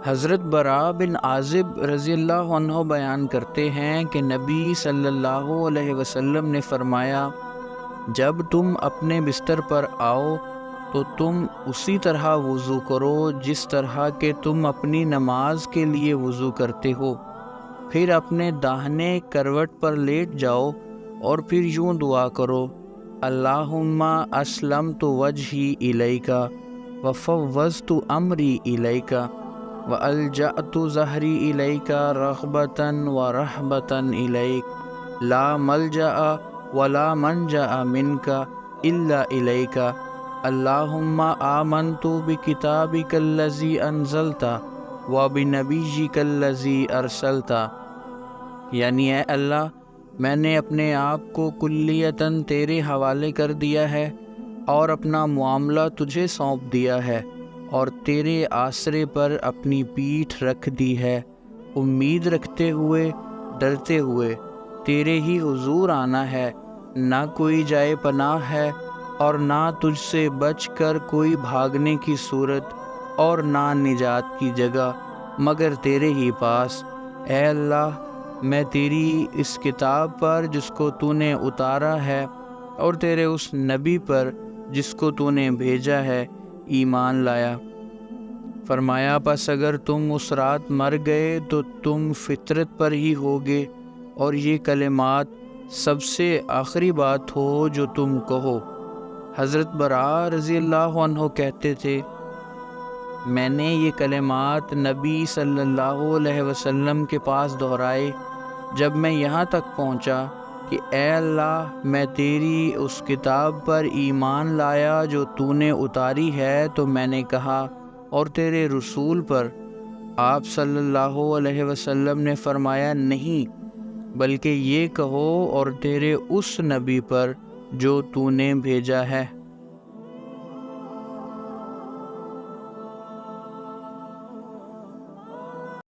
حضرت براء بن عازب رضی اللہ عنہ بیان کرتے ہیں کہ نبی صلی اللہ علیہ وسلم نے فرمایا، جب تم اپنے بستر پر آؤ تو تم اسی طرح وضو کرو جس طرح کہ تم اپنی نماز کے لیے وضو کرتے ہو، پھر اپنے داہنے کروٹ پر لیٹ جاؤ اور پھر یوں دعا کرو، اللہم اسلمت وجہی الیک وفوضت امری الیک وَأَلْجَأْتُ ظَهْرِي إِلَيْكَ رَغْبَةً وَرَهْبَةً إِلَيْكَ لَا مَلْجَأَ وَلَا مَنْجَأَ مِنْكَ إِلَّا إِلَيْكَ اللَّهُمَّ آمَنْتُ بِكِتَابِكَ الَّذِي أَنزَلْتَ وَبِنَبِيِّكَ الَّذِي أَرْسَلْتَ، یعنی اے اللہ، میں نے اپنے آپ کو کلیتاً تیرے حوالے کر دیا ہے اور اپنا معاملہ تجھے سونپ دیا ہے، اور تیرے آسرے پر اپنی پیٹھ رکھ دی ہے، امید رکھتے ہوئے، ڈرتے ہوئے تیرے ہی حضور آنا ہے، نہ کوئی جائے پناہ ہے اور نہ تجھ سے بچ کر کوئی بھاگنے کی صورت اور نہ نجات کی جگہ مگر تیرے ہی پاس۔ اے اللہ، میں تیری اس کتاب پر جس کو تو نے اتارا ہے اور تیرے اس نبی پر جس کو تو نے بھیجا ہے ایمان لایا۔ فرمایا، پس اگر تم اس رات مر گئے تو تم فطرت پر ہی ہوگے، اور یہ کلمات سب سے آخری بات ہو جو تم کہو۔ حضرت براء رضی اللہ عنہ کہتے تھے، میں نے یہ کلمات نبی صلی اللہ علیہ وسلم کے پاس دہرائے جب میں یہاں تک پہنچا کہ اے اللہ، میں تیری اس کتاب پر ایمان لایا جو تو نے اتاری ہے، تو میں نے کہا، اور تیرے رسول پر؟ آپ صلی اللہ علیہ وسلم نے فرمایا، نہیں، بلکہ یہ کہو، اور تیرے اس نبی پر جو تو نے بھیجا ہے۔